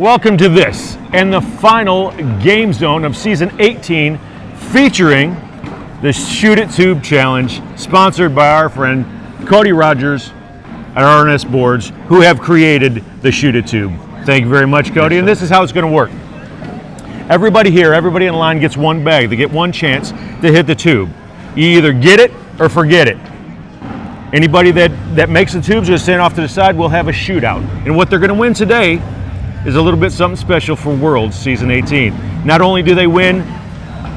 Welcome to this and the final game zone of season 18, featuring the Shoot It Tube Challenge, sponsored by our friend Cody Rogers at RNS Boards, who have created the Shoot It Tube. Thank you very much, Cody. And this is how it's going to work. Everybody here, everybody in line gets one bag. They get one chance to hit the tube. You either get it or forget it. Anybody that makes the tubes or stand off to the side will have a shootout. And what they're going to win today is a little bit something special for Worlds Season 18. Not only do they win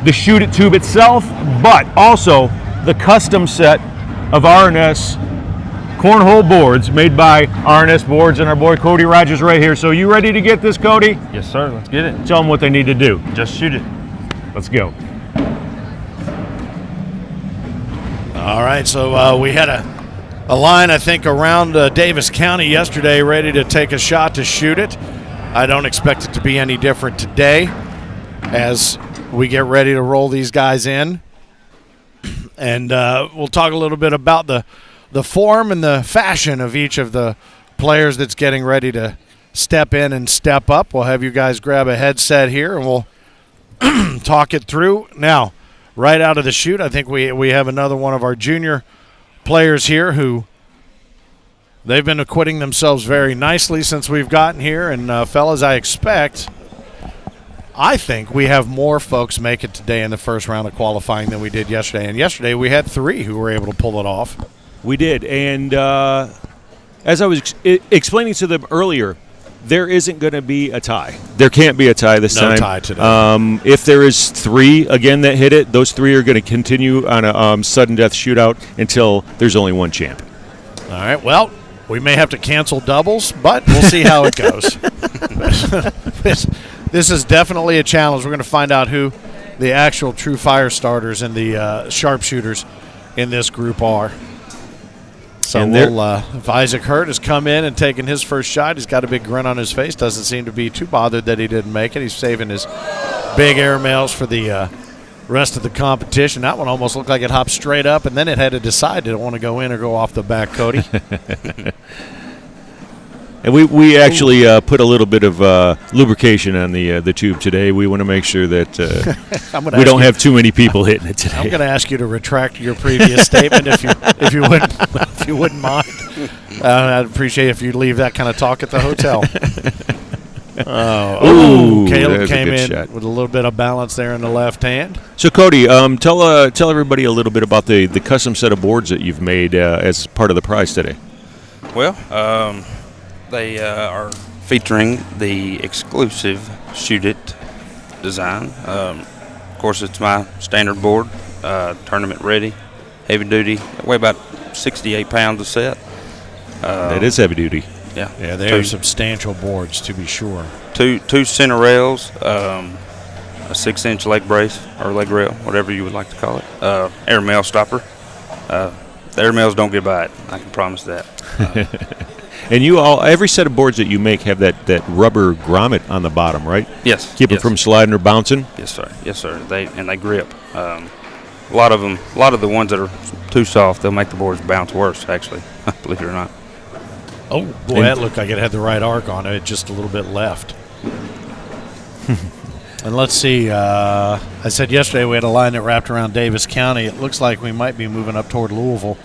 the Shoot It Tube itself, but also the custom set of RNS Cornhole boards made by RNS Boards and our boy Cody Rogers right here. So you ready to get this, Cody? Yes, sir. Let's get it. Tell them what they need to do. Just shoot it. Let's go. All right, so we had a line, I think, around Davis County yesterday ready to take a shot to shoot it. I don't expect it to be any different today as we get ready to roll these guys in. And we'll talk a little bit about the form and the fashion of each of the players that's getting ready to step in and step up. We'll have you guys grab a headset here and we'll talk it through. Now, right out of the chute, I think we have another one of our junior players here who they've been acquitting themselves very nicely since we've gotten here. And, fellas, I think we have more folks make it today in the first round of qualifying than we did yesterday. And yesterday we had 3 who were able to pull it off. We did. And as I was explaining to them earlier, there isn't going to be a tie. There can't be a tie this time. No tie today. If there is 3, again, that hit it, those 3 are going to continue on a sudden death shootout until there's only one champ. All right, well, we may have to cancel doubles, but we'll see how it goes. This is definitely a challenge. We're going to find out who the actual true fire starters and the sharpshooters in this group are. So if Isaac Hurt has come in and taken his first shot, he's got a big grin on his face. Doesn't seem to be too bothered that he didn't make it. He's saving his big airmails for the rest of the competition. That one almost looked like it hopped straight up, and then it had to decide did it want to go in or go off the back, Cody. And we actually put a little bit of lubrication on the tube today. We want to make sure that we don't have too many people hitting it today. I'm going to ask you to retract your previous statement if you wouldn't mind. I'd appreciate it if you'd leave that kind of talk at the hotel. Caleb came in shot with a little bit of balance there in the left hand. So, Cody, tell everybody a little bit about the custom set of boards that you've made as part of the prize today. Well, they are featuring the exclusive Shoot It design. Of course, it's my standard board, tournament ready, heavy duty. They weigh about 68 pounds a set. That is heavy duty. Yeah, they are substantial boards, to be sure. Two center rails, a 6-inch leg brace or leg rail, whatever you would like to call it. Airmail stopper. The airmails don't get by it. I can promise that. And every set of boards that you make have that rubber grommet on the bottom, right? Yes. Keep it from sliding or bouncing. Yes, sir. Yes, sir. They grip. A lot of the ones that are too soft, they'll make the boards bounce worse. Actually, believe it or not. Oh boy, that looked like it had the right arc on it. Just a little bit left. And let's see. I said yesterday we had a line that wrapped around Davis County. It looks like we might be moving up toward Louisville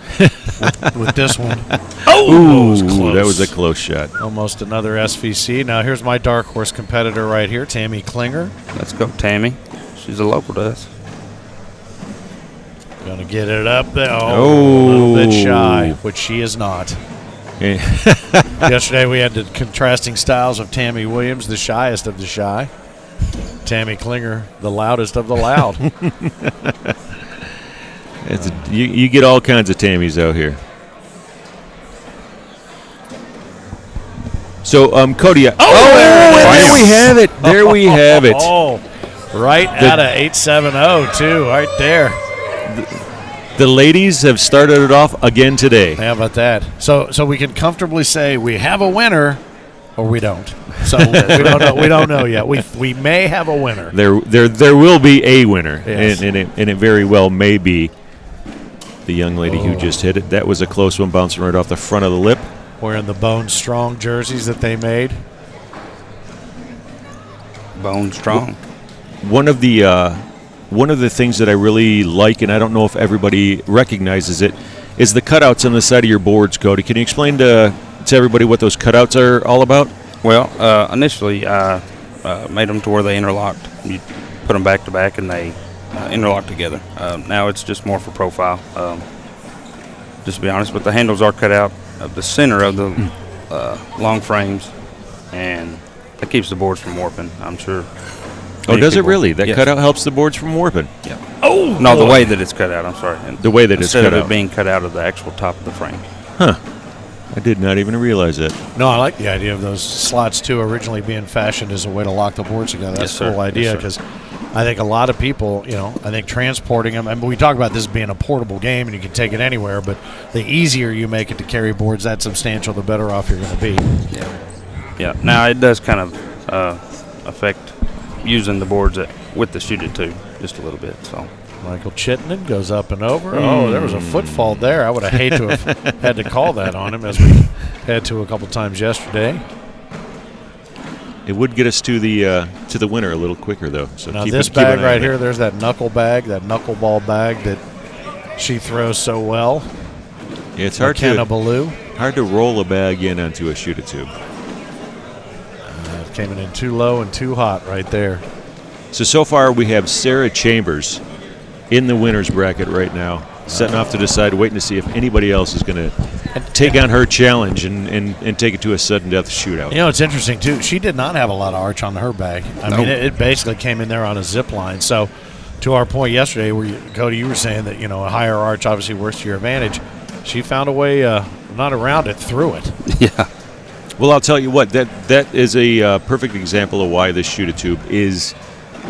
with this one. Oh, that was a close shot. Almost another SVC. Now here's my dark horse competitor right here, Tammy Klinger. Let's go, Tammy. She's a local to us. Gonna get it up there. A little bit shy, which she is not. Yesterday we had the contrasting styles of Tammy Williams, the shyest of the shy. Tammy Klinger, the loudest of the loud. You get all kinds of Tammys out here. So, Cody. There we have it. There we have it. Right out of 870 too, right there. The ladies have started it off again today. How about that? So we can comfortably say we have a winner, or we don't. So we don't know yet. We may have a winner. There will be a winner, yes. and it very well may be the young lady who just hit it. That was a close one, bouncing right off the front of the lip. Wearing the Bone Strong jerseys that they made. bone strong. One of the things that I really like, and I don't know if everybody recognizes it, is the cutouts on the side of your boards, Cody. Can you explain to everybody what those cutouts are all about? Well, initially I made them to where they interlocked. You put them back to back and they interlock together. Now it's just more for profile. Just to be honest, but the handles are cut out of the center of the long frames, and that keeps the boards from warping, I'm sure. Oh, does it really? That cutout helps the boards from warping? Yeah. Oh! No, the way that it's cut out, I'm sorry. And the way that it's cut out. Instead of it being cut out of the actual top of the frame. Huh. I did not even realize that. No, I like the idea of those slots, too, originally being fashioned as a way to lock the boards together. That's a cool idea, because I think a lot of people, I think transporting them, and we talk about this being a portable game and you can take it anywhere, but the easier you make it to carry boards that substantial, the better off you're going to be. Yeah. Now, it does kind of affect using the boards with the shootout tube just a little bit. So Michael Chittenden goes up and over. Oh, there was a foot fault there. I would have hated to have had to call that on him, as we had to a couple times yesterday. It would get us to the winner a little quicker, though. So now this bag right here, there's that knuckleball bag that she throws so well. Yeah, it's hard to roll a bag in onto a shootout tube. It came in too low and too hot right there. So far we have Sarah Chambers in the winner's bracket right now, setting off to the side, waiting to see if anybody else is going to take on her challenge and take it to a sudden death shootout. It's interesting, too. She did not have a lot of arch on her bag. I mean, it basically came in there on a zip line. So, to our point yesterday, where Cody, you were saying that, a higher arch obviously works to your advantage. She found a way, not around it, through it. Yeah. Well, I'll tell you what, that is a perfect example of why this shootout tube is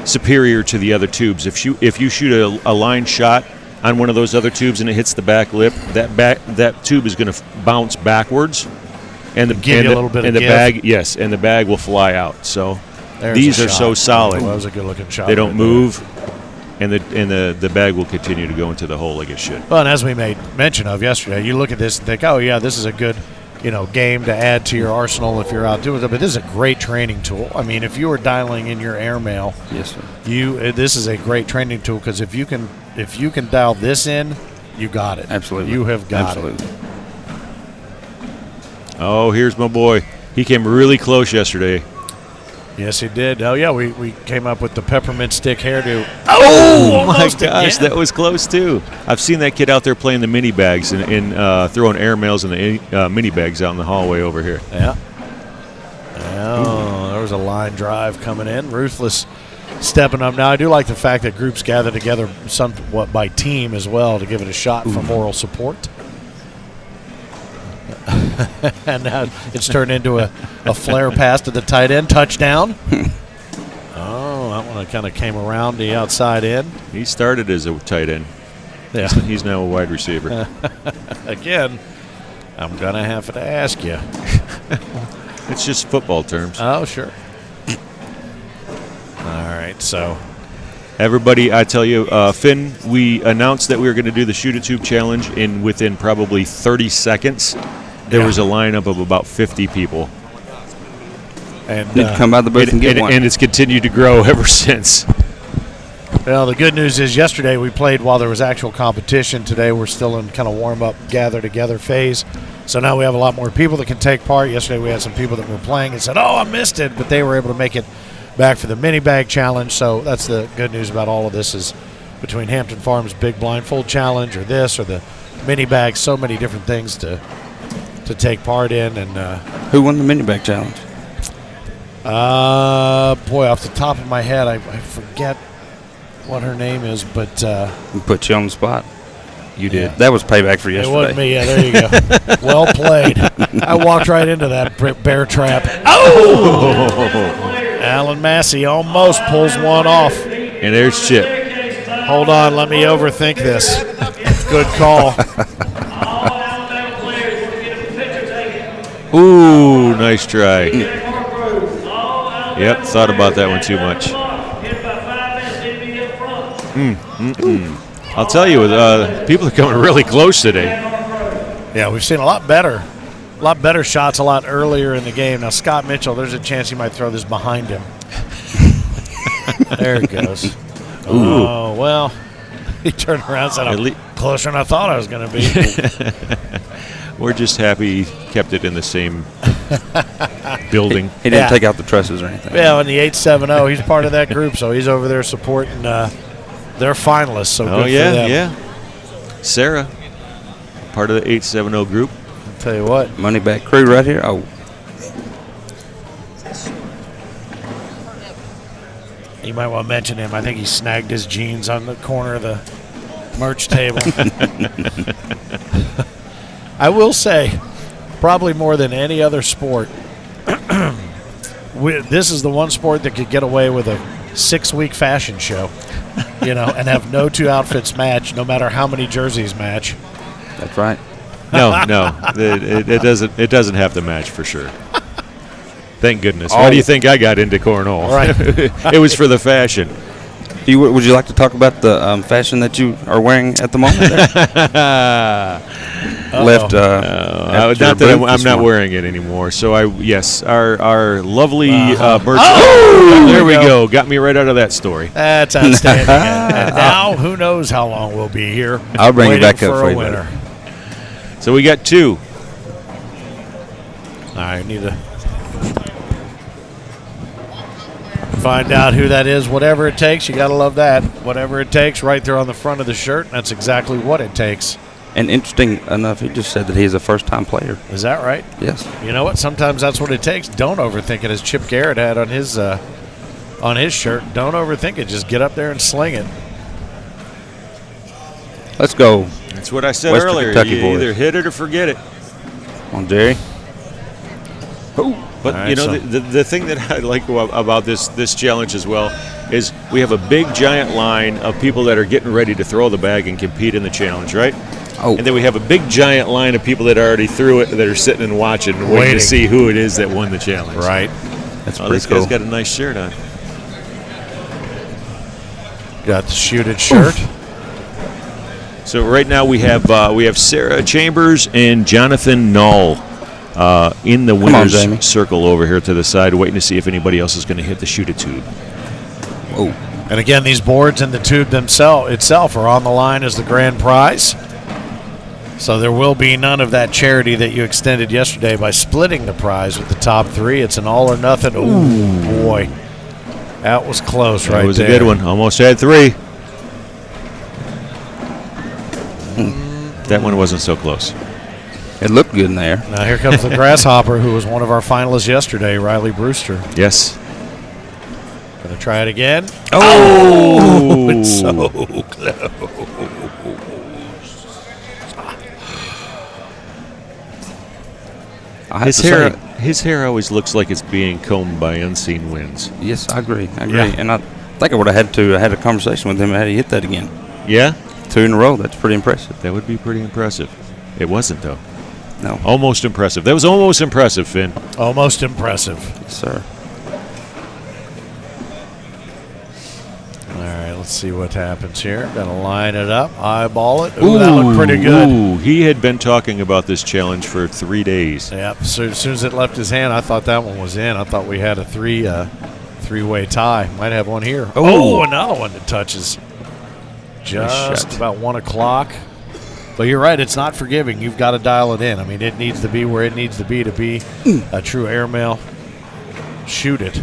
superior to the other tubes. If you shoot a line shot on one of those other tubes and it hits the back lip, that tube is going to bounce backwards, and the bag will fly out. So these are so solid. That was a good looking shot. They don't move, and the bag will continue to go into the hole like it should. Well, and as we made mention of yesterday, you look at this and think, oh yeah, this is a good game to add to your arsenal if you're out doing it. But this is a great training tool. I mean, if you were dialing in your airmail, yes, sir. This is a great training tool, because if you can dial this in, you got it. Absolutely. You have got it. Oh, here's my boy. He came really close yesterday. Yes, he did. Oh, yeah, we came up with the peppermint stick hairdo. Oh my gosh, that was close, too. I've seen that kid out there playing the mini bags and throwing airmails in the mini bags out in the hallway over here. Yeah. Oh, there was a line drive coming in. Ruthless stepping up. Now, I do like the fact that groups gather together somewhat by team as well to give it a shot for moral support. And now it's turned into a flare pass to the tight end. Touchdown. Oh, that one kind of came around the outside end. He started as a tight end. Yeah. He's now a wide receiver. Again, I'm going to have to ask you. It's just football terms. Oh, sure. All right, so everybody, I tell you, Finn, we announced that we were going to do the shootout tube challenge, and within probably 30 seconds, there was a lineup of about 50 people. And you come by the booth and get one. And it's continued to grow ever since. Well, the good news is yesterday we played while there was actual competition. Today we're still in kind of warm-up, gather-together phase. So now we have a lot more people that can take part. Yesterday we had some people that were playing and said, oh, I missed it, but they were able to make it back for the mini bag challenge. So that's the good news about all of this, is between Hampton Farms Big Blindfold Challenge or this or the mini bag, so many different things to take part in. And who won the mini bag challenge? Boy, off the top of my head, I forget what her name is, but we put you on the spot. You did. That was payback for yesterday. It wasn't me. Yeah, there you go. Well played. I walked right into that bear trap. Oh! Alan Massey almost pulls one off. And there's Chip. Hold on, let me overthink this. Good call. Ooh, nice try. Yep, thought about that one too much. I'll tell you, people are coming really close today. Yeah, we've seen a lot better shots a lot earlier in the game. Now, Scott Mitchell, there's a chance he might throw this behind him. There it goes. Oh, well, he turned around and said, I'm closer than I thought I was going to be. We're just happy he kept it in the same building. He didn't take out the trusses or anything. Yeah, in the 870, he's part of that group, so he's over there supporting their finalists. So good for them. Yeah. Sarah, part of the 870 group. I'll tell you what. Money back crew right here. Oh. You might want to mention him. I think he snagged his jeans on the corner of the merch table. I will say, probably more than any other sport, this is the one sport that could get away with a 6-week fashion show, and have no two outfits match, no matter how many jerseys match. That's right. No, it doesn't have to match for sure. Thank goodness. Oh. Why do you think I got into cornhole? Right. It was for the fashion. Would you like to talk about the fashion that you are wearing at the moment? Left. Not that I'm not wearing it anymore. So our lovely merch. There we go. Got me right out of that story. That's outstanding. And now, who knows how long we'll be here? I'll bring it back for up for a you winner. So we got 2. All right, need to find out who that is. Whatever it takes, you got to love that. Whatever it takes, right there on the front of the shirt. That's exactly what it takes. And interesting enough, he just said that he's a first-time player. Is that right? Yes. You know what? Sometimes that's what it takes. Don't overthink it, as Chip Garrett had on his shirt. Don't overthink it. Just get up there and sling it. Let's go. That's what I said Western earlier. Kentucky You boys. either hit it or forget it. On Jerry. But right, the thing that I like about this challenge as well is we have a big giant line of people that are getting ready to throw the bag and compete in the challenge, right? Oh. And then we have a big giant line of people that already threw it that are sitting and watching and waiting to see who it is that won the challenge. Right. That's Oh, pretty this cool. guy's got a nice shirt on. Got the shoot-it shirt. So right now we have Sarah Chambers and Jonathan Null in the Jamie. winner's circle over here to the side, waiting to see if anybody else is going to hit the shoot-it tube. Oh. And again, these boards and the tube itself are on the line as the grand prize. So there will be none of that charity that you extended yesterday by splitting the prize with the top 3. It's an all or nothing. Ooh, boy. That was close right there. That was a good one. Almost had 3. That one wasn't so close. It looked good in there. Now here comes the grasshopper, who was one of our finalists yesterday, Riley Brewster. Yes. Gonna try it again. Oh! It's so close. His hair always looks like it's being combed by unseen winds. Yes, I agree. Yeah. And I think I would have had a conversation with him had he hit that again. Yeah? 2 in a row. That's pretty impressive. That would be pretty impressive. It wasn't, though. No. Almost impressive. That was almost impressive, Finn. Almost impressive. Yes, sir. All right, let's see what happens here. Got to line it up, eyeball it. Ooh, that looked pretty good. Ooh, he had been talking about this challenge for 3 days. Yep. So as soon as it left his hand, I thought that one was in. I thought we had a three-way tie. Might have one here. Oh, another one that touches. Just about 1 o'clock. But you're right, it's not forgiving. You've got to dial it in. I mean, it needs to be where it needs to be a true airmail. Shoot it.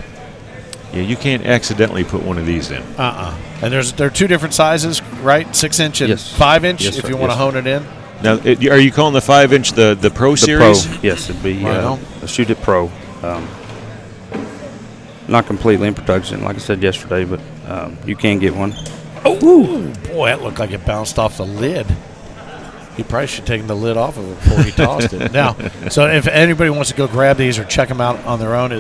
Yeah, you can't accidentally put one of these in. And there are 2 different sizes, right? 6-inch and 5-inch, Yes, if sir. you want to hone it in. Now, are you calling the 5-inch the Pro Series? Pro. Yes, it'd be Wow. a Shoot It Pro. Not completely in production, like I said yesterday, but you can get one. Oh, boy, that looked like it bounced off the lid. He probably should have taken the lid off of it before he tossed it. Now, so if anybody wants to go grab these or check them out on their own,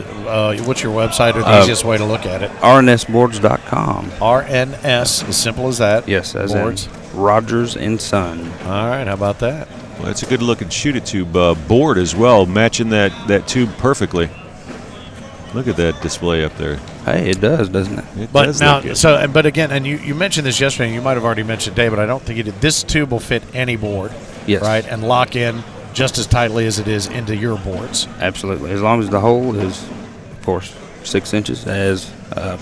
what's your website or the easiest way to look at it? RNSboards.com. RNS, as simple as that. Yes, as Boards. in Rogers and Son. All right, how about that? Well, that's a good looking shoot-it tube board as well, matching that tube perfectly. Look at that display up there. Hey, it does, doesn't it? It But does now, look good. but again, and you mentioned this yesterday, and you might have already mentioned today, but I don't think you did. This tube will fit any board, Yes. right, and lock in just as tightly as it is into your boards. Absolutely. As long as the hole is, of course, 6 inches as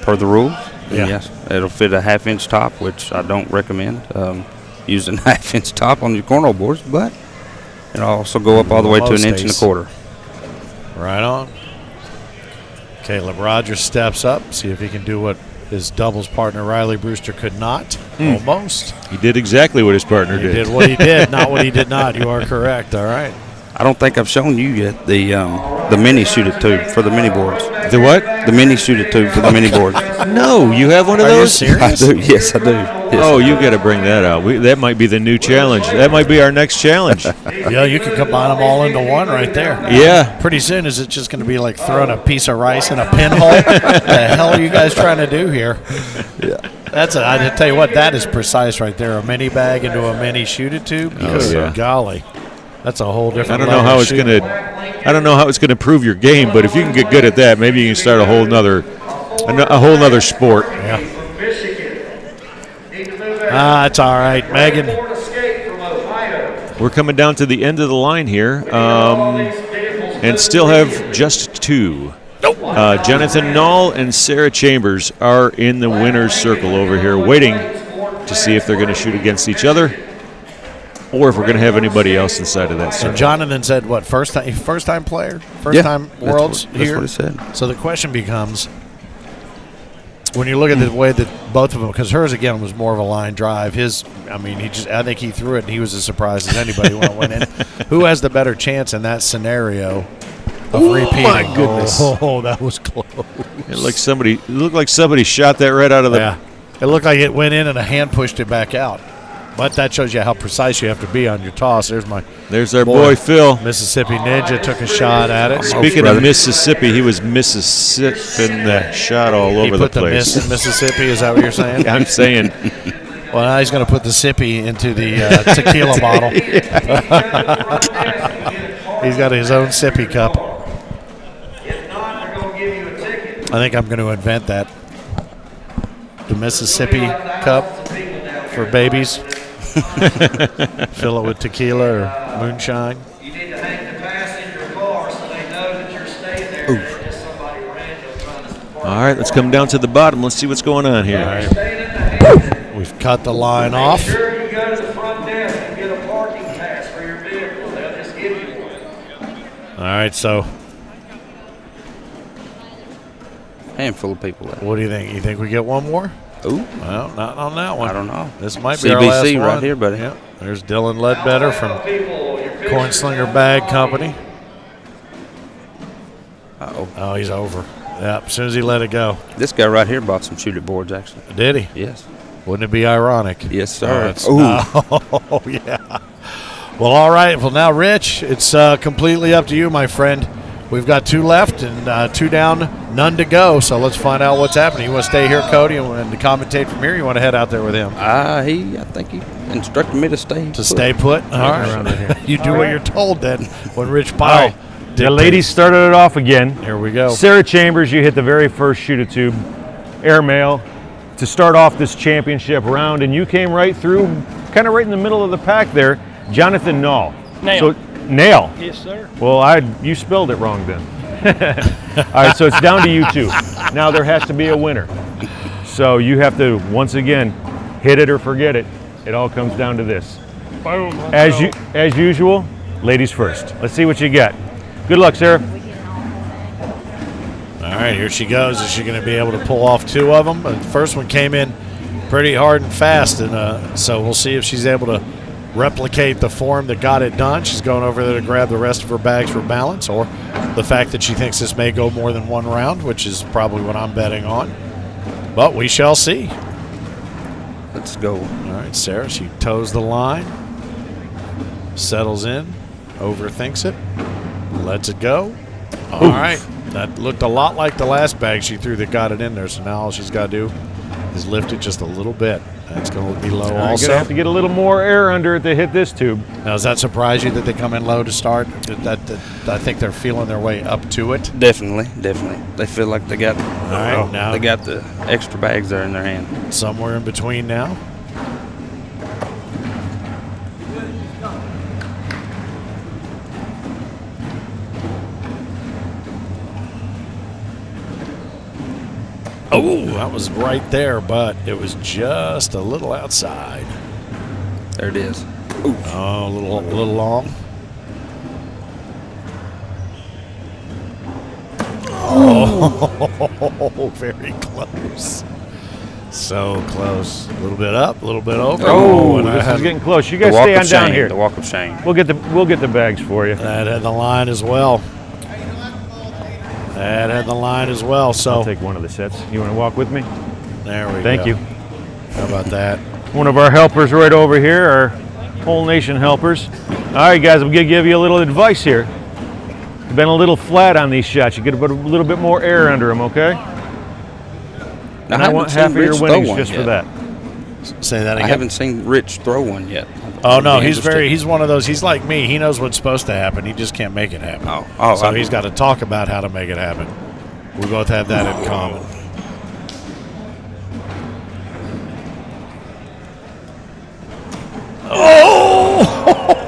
per the rules. Yeah. Yes, it'll fit a 1/2 inch top, which I don't recommend using a 1/2 inch top on your cornhole boards, but it'll also go up all the way to 1.25 inches. Right on. Caleb Rogers steps up, see if he can do what his doubles partner Riley Brewster could not. Almost. He did exactly what his partner He did. did what he did, not what he did not. You are correct. All right. I don't think I've shown you yet the mini shootout tube for the mini boards. The what? The mini shootout tube for the mini boards. No, you have one of Are you those? serious? I do. Yes, I do. Yes, Oh, I do. you got to bring that out. That might be the new challenge. That might be our next challenge. Yeah, you can combine them all into one right there. Yeah. Pretty soon, is it just going to be like throwing a piece of rice in a pinhole? What the hell are you guys trying to do here? Yeah. I tell you what, that is precise right there. A mini bag into a mini shootout tube. Oh, yeah. Golly. That's a whole different I don't know level how of it's shooting. going to. I don't know how it's going to improve your game, but if you can get good at that, maybe you can start a whole nother sport. Yeah. It's all right, Megan. We're coming down to the end of the line here, and still have just two. Jonathan Knoll and Sarah Chambers are in the winner's circle over here, waiting to see if they're going to shoot against each other, or if we're going to have anybody else inside of that circle. And Jonathan said, what, first time player? First Yeah, time that's Worlds what, here? That's what he said. So the question becomes, when you look at the way that both of them, because hers again was more of a line drive. I think he threw it and he was as surprised as anybody when it went in. Who has the better chance in that scenario of repeating? My goodness. Oh, that was close. It looked like somebody shot that right out of the. Yeah. It looked like it went in and a hand pushed it back out. But that shows you how precise you have to be on your toss. There's our boy Phil. Mississippi Ninja took a shot at it. Speaking of Mississippi, he was Mississippiing the shot all over the place. He put the miss in Mississippi, is that what you're saying? I'm saying. Well, now he's going to put the sippy into the tequila bottle. He's got his own sippy cup. I think I'm going to invent that. The Mississippi cup for babies. Fill it with tequila or moonshine. You need to hang the pass in your car so they know that you're staying there. And it's somebody random trying to support. All right, let's come down to the bottom. Let's see what's going on here. We've cut the line off. Make sure you go to the front desk and get a parking pass for your vehicle. They'll just give you one. All right, so Handful of people left. what do you think? You think we get one more? Ooh, Well, not on that one. I don't know. This might be our last CBC one. right here, buddy. Yep. There's Dylan Ledbetter from Cornslinger Bag Company. Uh-oh. Oh, he's over. Yep, as soon as he let it go. This guy right here bought some shootout boards, actually. Did he? Yes. Wouldn't it be ironic? Yes, sir. Oh, yeah. Well, all right. Well, now, Rich, it's completely up to you, my friend. We've got two left and two down, none to go. So let's find out what's happening. You want to stay here, Cody, and commentate from here? You want to head out there with him? I think he instructed me to stay. To stay put? All right. You do what you're told then when Rich Pyle. The ladies started it off again. Here we go. Sarah Chambers, you hit the very first shootout tube, airmail, to start off this championship round, and you came right through, kind of right in the middle of the pack there. Jonathan Knoll. Nail. Nail. Yes, sir. Well, you spelled it wrong then. All right, so it's down to you two. Now there has to be a winner. So you have to, once again, hit it or forget it. It all comes down to this. Boom. As usual, ladies first. Let's see what you got. Good luck, Sarah. All right, here she goes. Is she going to be able to pull off two of them? The first one came in pretty hard and fast, and so we'll see if she's able to replicate the form that got it done. She's going over there to grab the rest of her bags for balance, or the fact that she thinks this may go more than one round, which is probably what I'm betting on. But we shall see. Let's go. All right, Sarah, she toes the line, settles in, overthinks it, lets it go. All right, that looked a lot like the last bag she threw that got it in there, so now all she's got to do is lift it just a little bit. That's going to be low You're also. going to have to get a little more air under it to hit this tube. Now, does that surprise you that they come in low to start? I think they're feeling their way up to it. Definitely. They feel like they got. All right, now they got the extra bags there in their hand. somewhere in between now. Oh, that was right there, but it was just a little outside. There it is. Oh, a little long. Oh, very close. So close. A little bit up, a little bit over. Oh, and this is getting close. You guys The walk stay of on down shame, here. The walk of shame. We'll get the bags for you. That had the line as well. That had the line as well. So I'll take one of the sets. You want to walk with me? there we go. Thank you. How about that? One of our helpers right over here, our Whole Nation helpers. All right, guys, I'm going to give you a little advice here. You've been a little flat on these shots. You got to put a little bit more air under them, okay? Now, And I want half of your winnings just for that. Say that I again. haven't seen Rich throw one yet. Oh no, I'd be he's interested. he's one of those. He's like me. He knows what's supposed to happen. He just can't make it happen. So he's got to talk about how to make it happen. We both have that in common.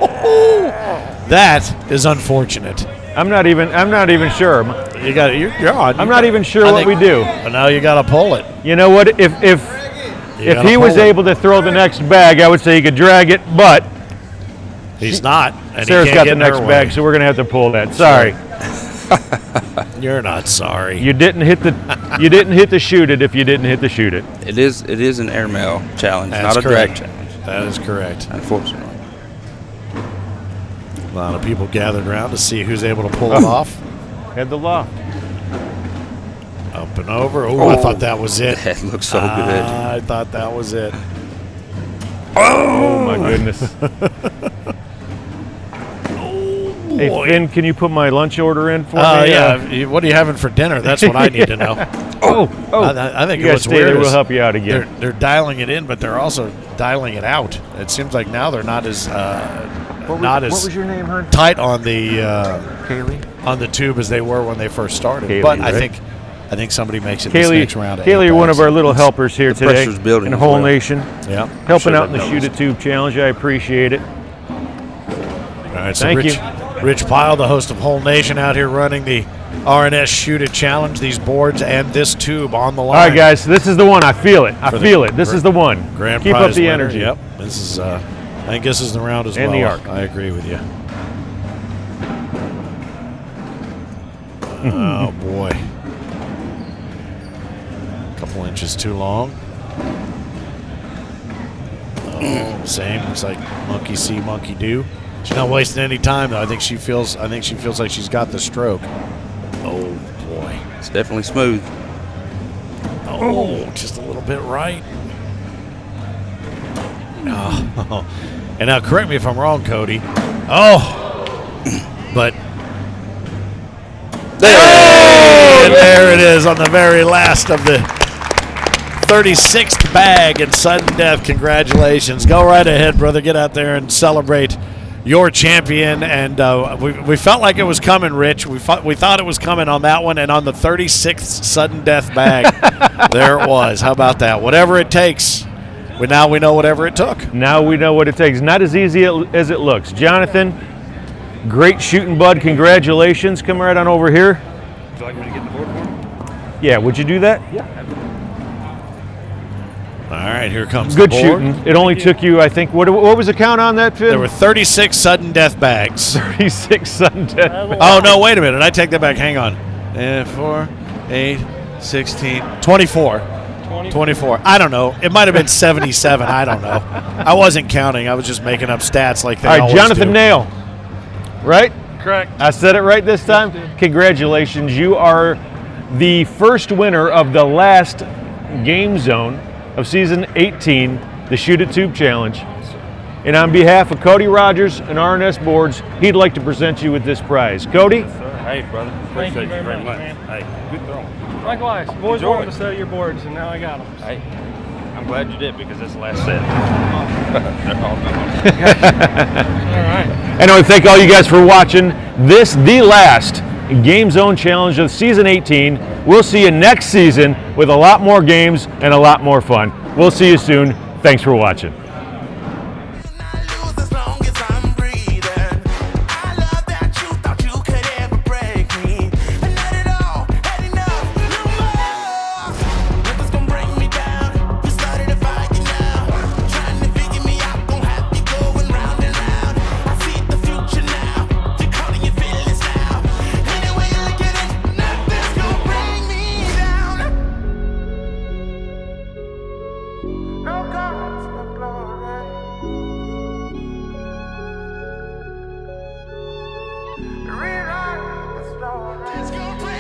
Oh, that is unfortunate. I'm not even sure. You got you're on. I'm not even sure what we do. But now you got to pull it. You know what? If he was able to throw the next bag, I would say he could drag it, but He's not. And Sarah's he got can't the get in next her bag, way. so we're gonna have to pull that. Sorry. You're not sorry. You didn't hit the shoot it if you didn't hit the shoot it. It is an airmail challenge, That's not a correct. drag challenge, That is correct. unfortunately. A lot of people gathered around to see who's able to pull it off. Had the loft. Up and over. Oh, I thought that was it. That looks so good. I thought that was it. Oh my goodness. Hey Finn, can you put my lunch order in for me? Yeah. What are you having for dinner? That's what I need to know. I think you guys what's stay there. weird We'll is help you out again. they're dialing it in, but they're also dialing it out. It seems like now they're not as What was your name, hon? tight on the Kaylee. on the tube as they were when they first started. Kaylee, but right? I think somebody makes it this Kaylee, next round. Kaylee, you're one of our little helpers here The today pressure's building in the as whole well. nation, Yeah, helping out in the that Shoot It Tube Challenge. I appreciate it. All right, so Thank Rich Pyle, the host of Whole Nation, out here running the RNS Shoot It Challenge. These boards and this tube on the line. All right, guys, this is the one. I feel it. I For feel the it. This is the one. Grand Keep prize up the winner. energy. Yep, this is. I think this is the round as And well. the arc. I agree with you. Oh boy, a couple inches too long. Oh, same. It's like monkey see, monkey do. She's not wasting any time though. I think she feels like she's got the stroke. Oh boy. It's definitely smooth. Oh, just a little bit right. Oh. And now, correct me if I'm wrong, Cody. Oh, but there it is on the very last of the 36th bag in sudden death. Congratulations. Go right ahead, brother. Get out there and celebrate your champion. And we felt like it was coming, Rich. We thought it was coming on that one. And on the 36th sudden death bag, there it was. How about that? Whatever it takes. Now we know whatever it took. Now we know what it takes. Not as easy as it looks. Jonathan, great shooting, bud. Congratulations. Come right on over here. Would you like me to get the board for him? Yeah, would you do that? Yeah. All right, here comes Good the board. shooting. It only took you, I think, what was the count on that, Finn? There were 36 sudden death bags. 36 sudden death. Oh, no, wait a minute. I take that back. Hang on. 4, 8, 16, 24. 24. I don't know. It might have been 77. I don't know. I wasn't counting. I was just making up stats like they All right, always Jonathan do. Nail. Right? Correct. I said it right this time? Congratulations. You are the first winner of the last game zone of season 18, the Shoot It Tube Challenge. And on behalf of Cody Rogers and RNS Boards, he'd like to present you with this prize. Cody? Hey, brother. Thank you Appreciate very much, Hey, good throwing. Likewise, I've always Enjoy wanted it. to sell your boards, and now I got them. Hey, I'm glad you did because it's the last set. They're all gone. All right. And I want to thank all you guys for watching this, the last Game Zone Challenge of Season 18. We'll see you next season with a lot more games and a lot more fun. We'll see you soon. Thanks for watching. Rewrite the story. It's gonna